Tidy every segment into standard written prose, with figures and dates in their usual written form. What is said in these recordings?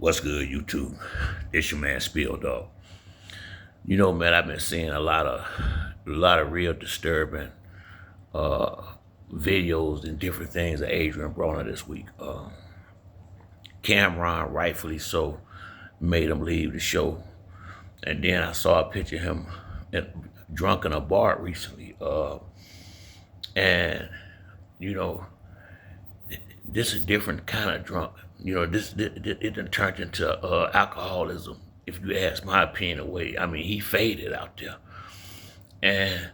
What's good, YouTube? It's your man Spill Dog. You know, man, I've been seeing a lot of real disturbing uh, videos and different things of Adrien Broner this week. Cameron, rightfully so, made him leave the show, and then I saw a picture of him drunk in a bar recently, and you know, this is a different kind of drunk. You know, it done turned into alcoholism. If you ask my opinion, away. I mean, he faded out there, and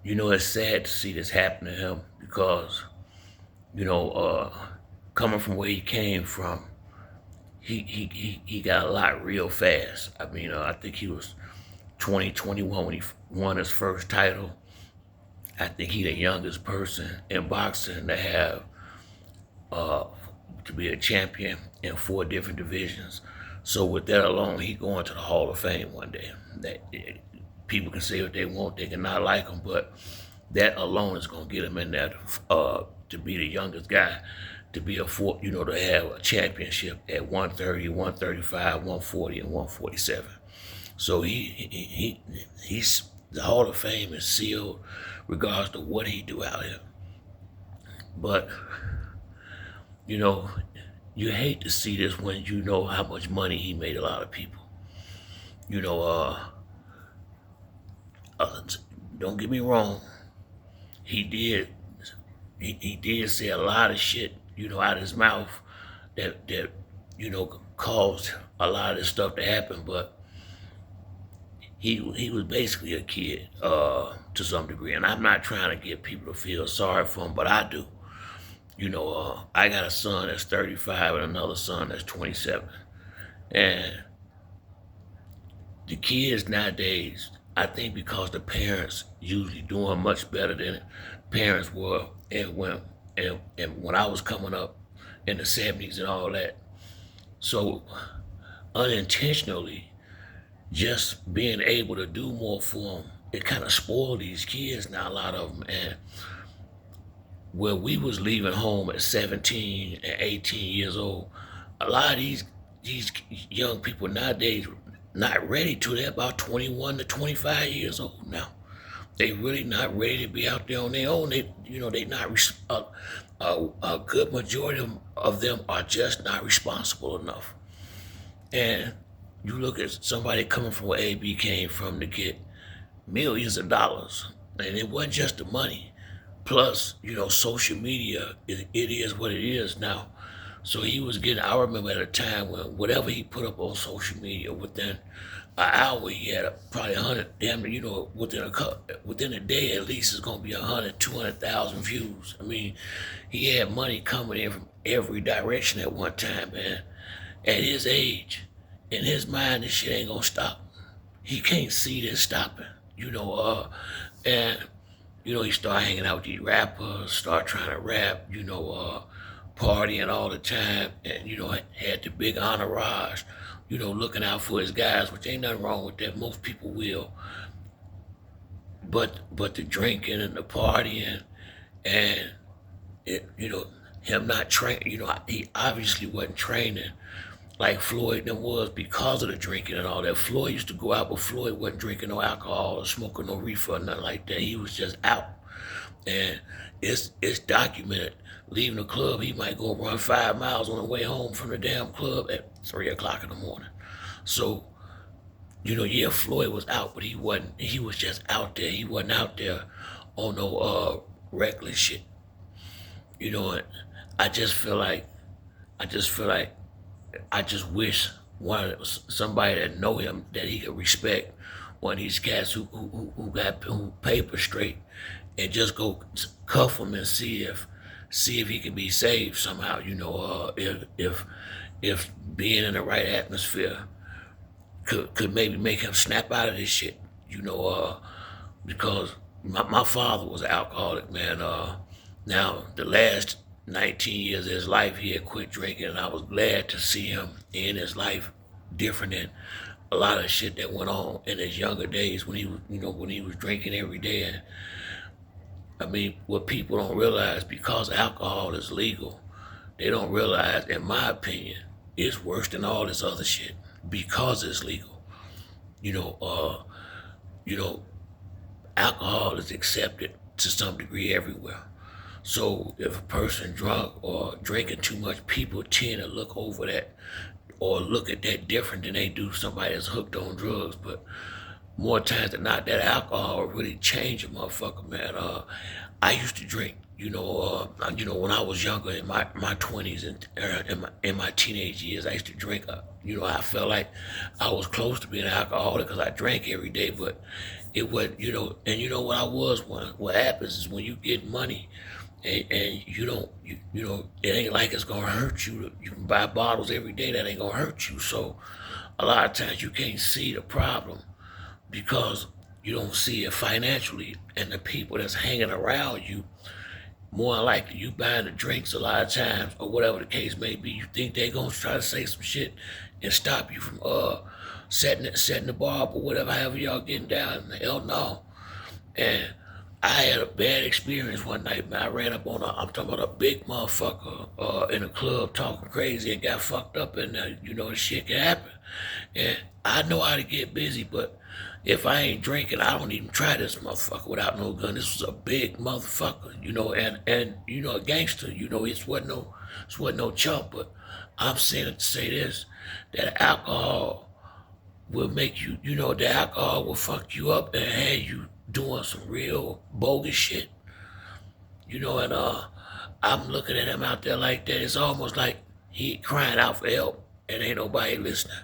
it's sad to see this happen to him because you know, coming from where he came from, he got a lot real fast. I mean, I think he was 2021 when he won his first title. I think he the youngest person in boxing to have uh, to be a champion in 4 different divisions. So with that alone, he going to the Hall of Fame one day. People can say what they want, they can not like him, but that alone is gonna get him in there to be the youngest guy, to be to have a championship at 130, 135, 140, and 147. So he's the Hall of Fame is sealed, regardless to what he do out here. But you know, you hate to see this when you know how much money he made a lot of people. You know, uh, don't get me wrong, he did he did say a lot of shit, out of his mouth that caused a lot of this stuff to happen, but he was basically a kid to some degree, and I'm not trying to get people to feel sorry for him, but I do. I got a son that's 35 and another son that's 27. And the kids nowadays, I think because the parents usually doing much better than parents were and when I was coming up in the 70s and all that. So unintentionally, just being able to do more for them, it kind of spoiled these kids now, a lot of them. And where we was leaving home at 17 and 18 years old, a lot of these young people nowadays not ready to. They're about 21 to 25 years old now. They really not ready to be out there on their own. They not. A good majority of them are just not responsible enough. And you look at somebody coming from where AB came from to get millions of dollars, and it wasn't just the money. Plus, social media, it is what it is now. So he was getting, I remember at a time when whatever he put up on social media, within an hour, he had probably 100, damn, within a day at least, it's going to be 100, 200,000 views. I mean, he had money coming in from every direction at one time, man. At his age, in his mind, this shit ain't going to stop. He can't see this stopping, and he started hanging out with these rappers, started trying to rap, partying all the time, and, had the big entourage, looking out for his guys, which ain't nothing wrong with that. Most people will. But the drinking and the partying and, him not training, he obviously wasn't training like Floyd then was because of the drinking and all that. Floyd used to go out, but Floyd wasn't drinking no alcohol or smoking no reefer or nothing like that. He was just out. And it's documented. Leaving the club, he might go run 5 miles on the way home from the damn club at 3 o'clock in the morning. So, yeah, Floyd was out, but he was just out there. He wasn't out there on no reckless shit. And I just feel like I just wish somebody that know him that he could respect one of these cats who paper straight and just go cuff him and see if he can be saved somehow. If being in the right atmosphere could maybe make him snap out of this shit. Because my father was an alcoholic, man. Now the last 19 years of his life, he had quit drinking, and I was glad to see him in his life different than a lot of shit that went on in his younger days when he was drinking every day. And I mean, what people don't realize, because alcohol is legal, they don't realize, in my opinion, it's worse than all this other shit because it's legal. You know, you know, alcohol is accepted to some degree everywhere. So if a person drunk or drinking too much, people tend to look over that or look at that different than they do somebody that's hooked on drugs. But more times than not, that alcohol really change a motherfucker, man. I used to drink, when I was younger in my 20s and in my teenage years, I used to drink. I felt like I was close to being an alcoholic because I drank every day, but it was, and you know what I was. What happens is when you get money, and you don't, it ain't like it's gonna hurt you. You can buy bottles every day that ain't gonna hurt you. So a lot of times you can't see the problem because you don't see it financially, and the people that's hanging around you, more likely you buying the drinks a lot of times or whatever the case may be, you think they're gonna try to say some shit and stop you from setting the bar up or whatever, however y'all getting down. Hell no. And I had a bad experience one night, man. I ran up on I'm talking about a big motherfucker in a club talking crazy and got fucked up, and the shit can happen. And I know how to get busy, but if I ain't drinking, I don't even try this motherfucker without no gun. This was a big motherfucker, and a gangster. It wasn't no chump. But I'm saying it to say this: that alcohol will make you, the alcohol will fuck you up and have you doing some real bogus shit. And I'm looking at him out there like that. It's almost like he crying out for help and ain't nobody listening.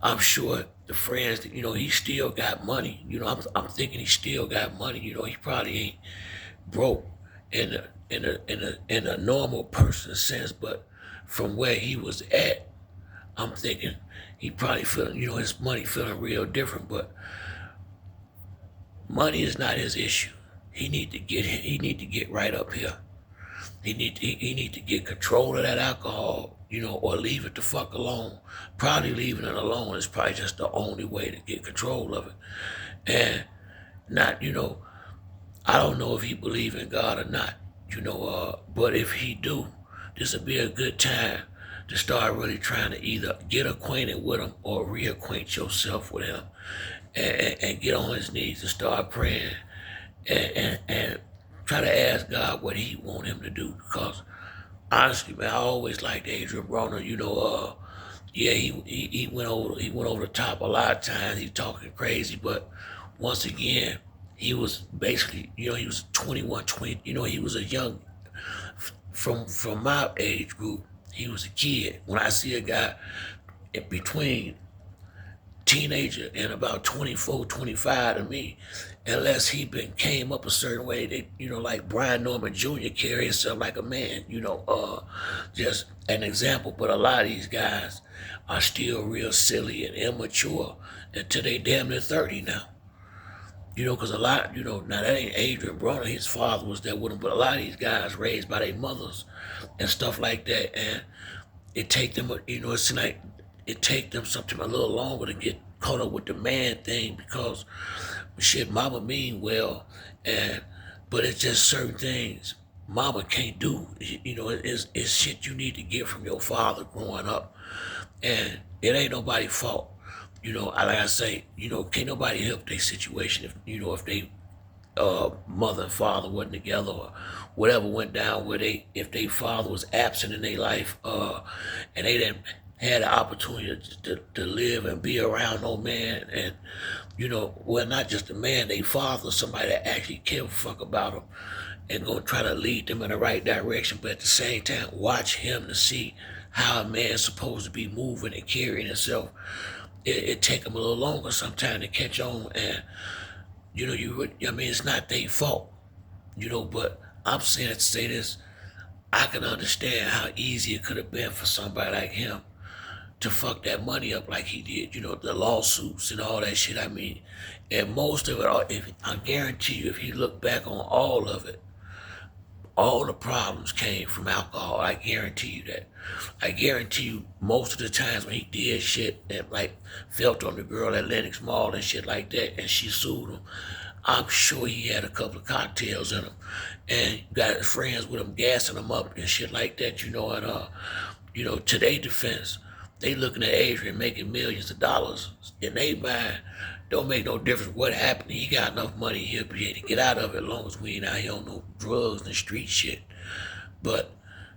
I'm sure the friends, he still got money. I'm thinking he still got money. He probably ain't broke in a normal person sense, but from where he was at, I'm thinking he probably feeling, his money feeling real different. But money is not his issue. He need to get right up here. He need to get control of that alcohol, or leave it the fuck alone. Probably leaving it alone is probably just the only way to get control of it. And not, I don't know if he believe in God or not, but if he do, this would be a good time to start really trying to either get acquainted with him or reacquaint yourself with him, and get on his knees and start praying and try to ask God what he want him to do. Because honestly, man, I always liked Adrien Broner. Yeah, he went over the top a lot of times. He talking crazy, but once again, he was basically, he was 21, 20. He was a young, from my age group. He was a kid. When I see a guy in between teenager and about 24, 25 to me, unless he came up a certain way, they, like Brian Norman Jr. carry himself like a man, just an example. But a lot of these guys are still real silly and immature until they damn near 30 now. Because a lot, now that ain't Adrien Broner, his father was there with him, but a lot of these guys raised by their mothers and stuff like that, and it take them, it's like it take them something a little longer to get caught up with the man thing, because shit, mama mean well, but it's just certain things mama can't do. It's shit you need to get from your father growing up, and it ain't nobody's fault. Like I say, can't nobody help their situation if they mother and father wasn't together or whatever went down where if their father was absent in their life, and they didn't had the opportunity to live and be around no man, and not just a man, they father, somebody that actually care a fuck about them and gonna try to lead them in the right direction, but at the same time watch him to see how a man's supposed to be moving and carrying himself. It take them a little longer sometimes to catch on, and it's not their fault, but I'm saying it to say this: I can understand how easy it could have been for somebody like him to fuck that money up like he did, the lawsuits and all that shit. And most of it, I guarantee you, if he looked back on all of it, all the problems came from alcohol. I guarantee you that. I guarantee you most of the times when he did shit and like felt on the girl at Lenox Mall and shit like that, and she sued him, I'm sure he had a couple of cocktails in him and got his friends with him gassing him up and shit like that, and to their defense, they looking at Adrien making millions of dollars in their mind. Don't make no difference what happened. He got enough money, he'll be able to get out of it as long as we ain't out here on no drugs and street shit. But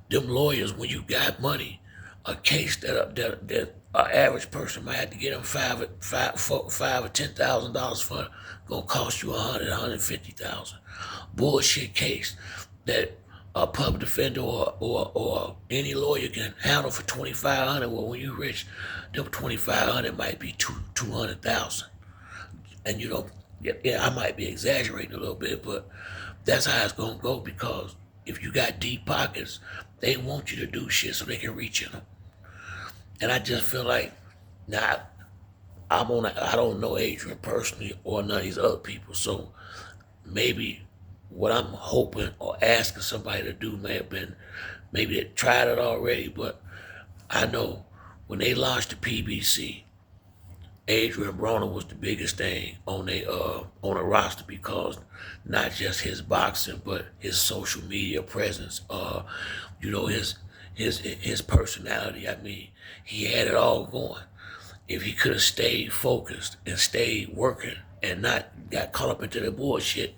them lawyers, when you got money, a case that an average person might have to get them five or $10,000 for, gonna cost you 150,000. Bullshit case that a public defender or any lawyer can handle for 2,500. Well, when you rich, them 2,500 might be 200,000. And yeah, I might be exaggerating a little bit, but that's how it's gonna go, because if you got deep pockets, they want you to do shit so they can reach in them. And I just feel like, now, I don't know Adrien personally or none of these other people, so maybe what I'm hoping or asking somebody to do may have been, maybe they tried it already, but I know when they launched the PBC, Adrien Broner was the biggest thing on a roster, because not just his boxing, but his social media presence, his personality. I mean, he had it all going. If he could have stayed focused and stayed working and not got caught up into the bullshit,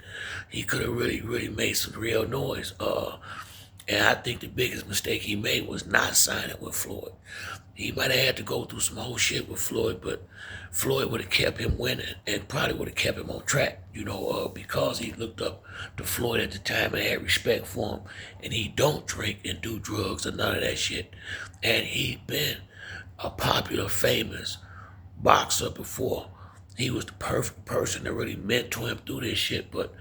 he could have really, really made some real noise. And I think the biggest mistake he made was not signing with Floyd. He might have had to go through some whole shit with Floyd, but Floyd would have kept him winning and probably would have kept him on track, because he looked up to Floyd at the time and had respect for him. And he don't drink and do drugs or none of that shit. And he been a popular, famous boxer before. He was the perfect person to really mentor him through this shit, but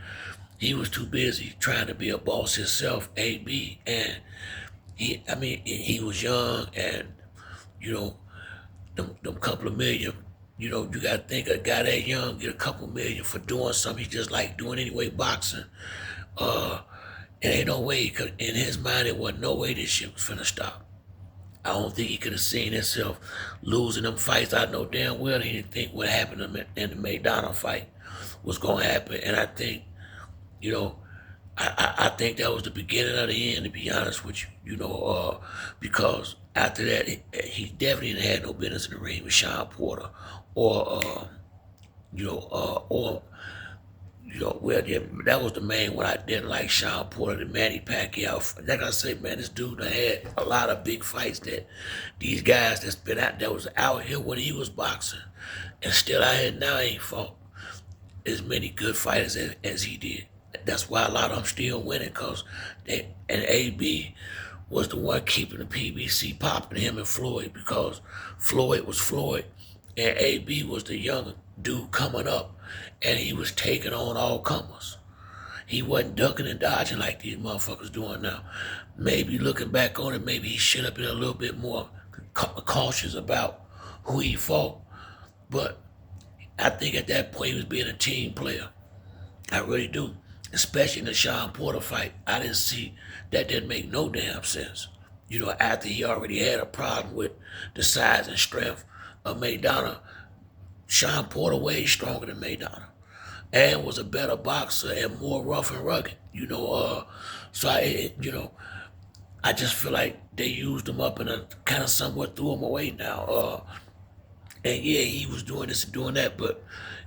he was too busy trying to be a boss himself, AB, and he was young, and them couple of million, you gotta think a guy that young get a couple million for doing something he just like doing anyway, boxing. It ain't no way, in his mind, it wasn't no way this shit was finna stop. I don't think he could have seen himself losing them fights. I know damn well he didn't think what happened to him in the McDonald fight was gonna happen, and I think, I think that was the beginning of the end, to be honest with you, because after that, he definitely didn't have no business in the ring with Sean Porter, or, well, yeah, that was the main one I didn't like, Sean Porter, the Manny Pacquiao. Like I say, man, this dude done had a lot of big fights that these guys that was out here when he was boxing, and still out here now ain't fought as many good fighters as he did. That's why a lot of them still winning, because and AB was the one keeping the PBC popping, him and Floyd, because Floyd was Floyd and AB was the young dude coming up, and he was taking on all comers. He wasn't ducking and dodging like these motherfuckers doing now. Maybe looking back on it, maybe he should have been a little bit more cautious about who he fought, but I think at that point he was being a team player. I really do. Especially in the Sean Porter fight, I didn't see that didn't make no damn sense. After he already had a problem with the size and strength of Maidana, Sean Porter way stronger than Maidana, and was a better boxer and more rough and rugged. So I just feel like they used him up and kind of somewhat threw him away now. And yeah, he was doing this and doing that, but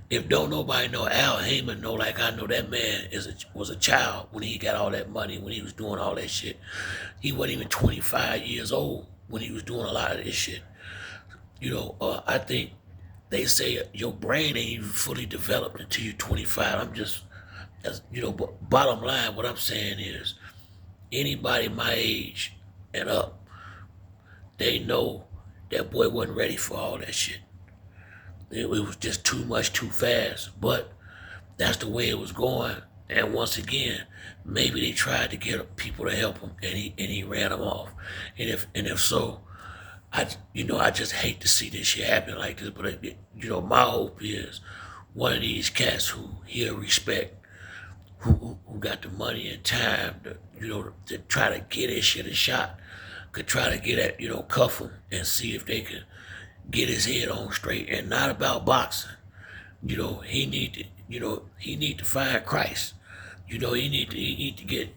if don't nobody know Al Heyman know like I know, that man was a child when he got all that money, when he was doing all that shit. He wasn't even 25 years old when he was doing a lot of this shit. I think they say your brain ain't even fully developed until you're 25. But bottom line, what I'm saying is, anybody my age and up, they know that boy wasn't ready for all that shit. It was just too much, too fast. But that's the way it was going. And once again, maybe they tried to get people to help him, and he ran them off. And if so, I just hate to see this shit happen like this. But my hope is one of these cats who he'll respect, who got the money and time to try to get his shit a shot, could try to get at, cuff him and see if they can get his head on straight, and not about boxing. He need to find Christ. He need to get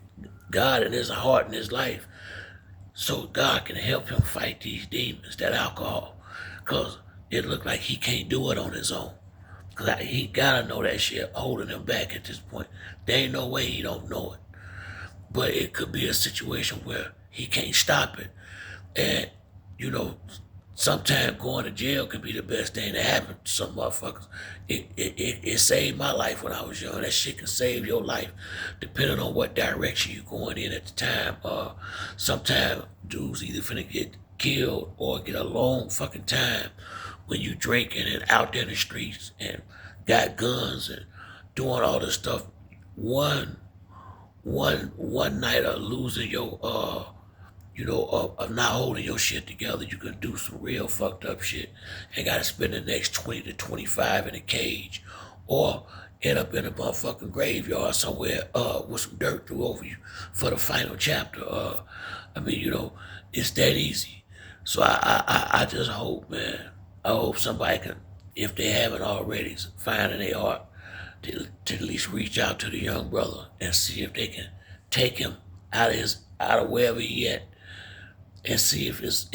God in his heart and his life, so God can help him fight these demons, that alcohol. Because it looked like he can't do it on his own. Because he got to know that shit holding him back at this point. There ain't no way he don't know it. But it could be a situation where he can't stop it. And, you know, sometimes going to jail can be the best thing that happened to some motherfuckers. It saved my life when I was young. That shit can save your life depending on what direction you're going in at the time. Sometimes dudes either finna get killed or get a long fucking time when you drinking and out there in the streets and got guns and doing all this stuff. One night of losing your of not holding your shit together, you can do some real fucked up shit and gotta spend the next 20 to 25 in a cage or end up in a motherfucking graveyard somewhere with some dirt threw over you for the final chapter. It's that easy. So I just hope, man, I hope somebody can, if they haven't already, find in their heart to at least reach out to the young brother and see if they can take him out of wherever he at and see if it's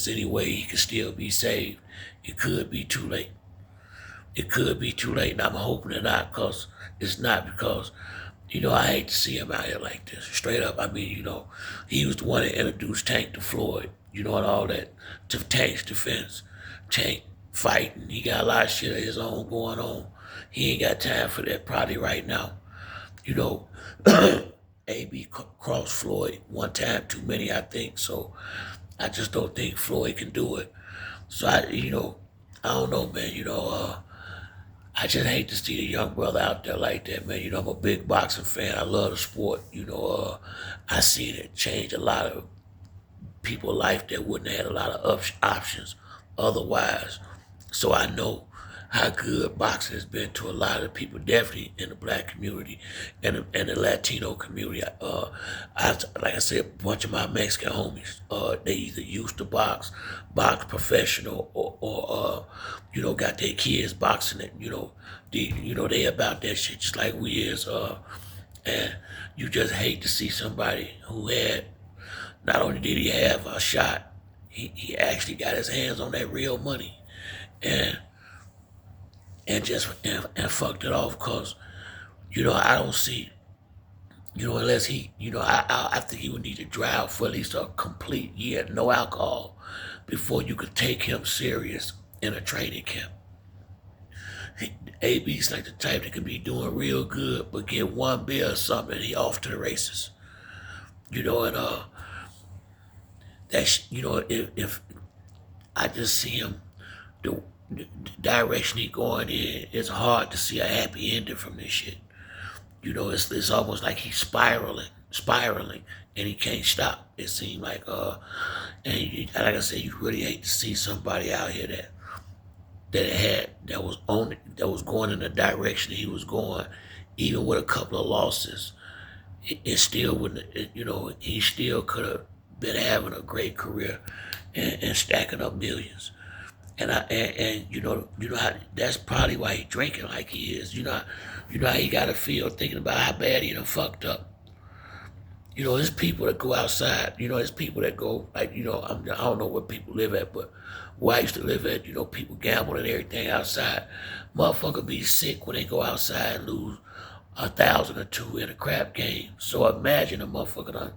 any way he can still be saved. It could be too late. It could be too late, and I'm hoping it not, because it's not, because, I hate to see him out here like this. Straight up, he was the one that introduced Tank to Floyd, and all that, to Tank's defense. Tank fighting, he got a lot of shit of his own going on. He ain't got time for that probably right now. AB crossed Floyd one time too many, I think. So I just don't think Floyd can do it. So I don't know, man. I just hate to see the young brother out there like that, man. I'm a big boxing fan. I love the sport. I seen it change a lot of people's life that wouldn't have had a lot of options otherwise. So I know how good boxing has been to a lot of people, definitely in the black community and the Latino community. Like I said, a bunch of my Mexican homies, they either used to box professional, or got their kids boxing it. They about that shit just like we is. And you just hate to see somebody who had, not only did he have a shot, he actually got his hands on that real money, and fucked it off, because I don't see, unless he, I think he would need to drive for at least a complete year, no alcohol, before you could take him serious in a training camp. AB's like the type that could be doing real good, but get one beer or something and he off to the races. If I just see him, the direction he going in, it's hard to see a happy ending from this shit. It's almost like he's spiraling, and he can't stop. It seemed like, like I said, you really hate to see somebody out here that was going in the direction he was going, even with a couple of losses. It still wouldn't, he still could have been having a great career and stacking up millions. And how, that's probably why he drinking like he is. How he gotta feel thinking about how bad he done fucked up. There's people that go outside. There's people that go, like, I don't know where people live at, but where I used to live at, people gamble and everything outside. Motherfucker be sick when they go outside and lose 1,000 or 2 in a crap game. So imagine a motherfucker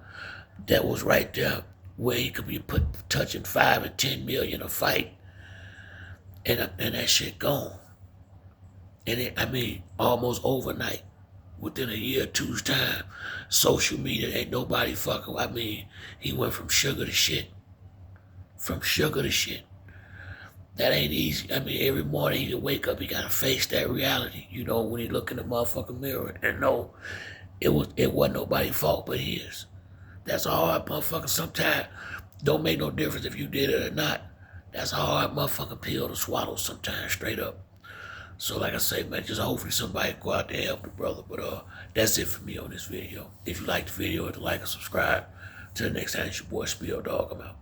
that was right there where he could be touching 5 and 10 million a fight, and that shit gone. And almost overnight, within a year or two's time, social media, ain't nobody fucking. He went from sugar to shit. From sugar to shit. That ain't easy. Every morning he can wake up, he gotta face that reality, when he look in the motherfucking mirror and know it wasn't nobody's fault but his. That's a hard motherfucker. Sometimes don't make no difference if you did it or not. That's a hard motherfucking pill to swallow sometimes, straight up. So like I say, man, just hopefully somebody go out there and help the brother. But that's it for me on this video. If you like the video, hit the like and subscribe. Till the next time, it's your boy Spill Dog. I'm out.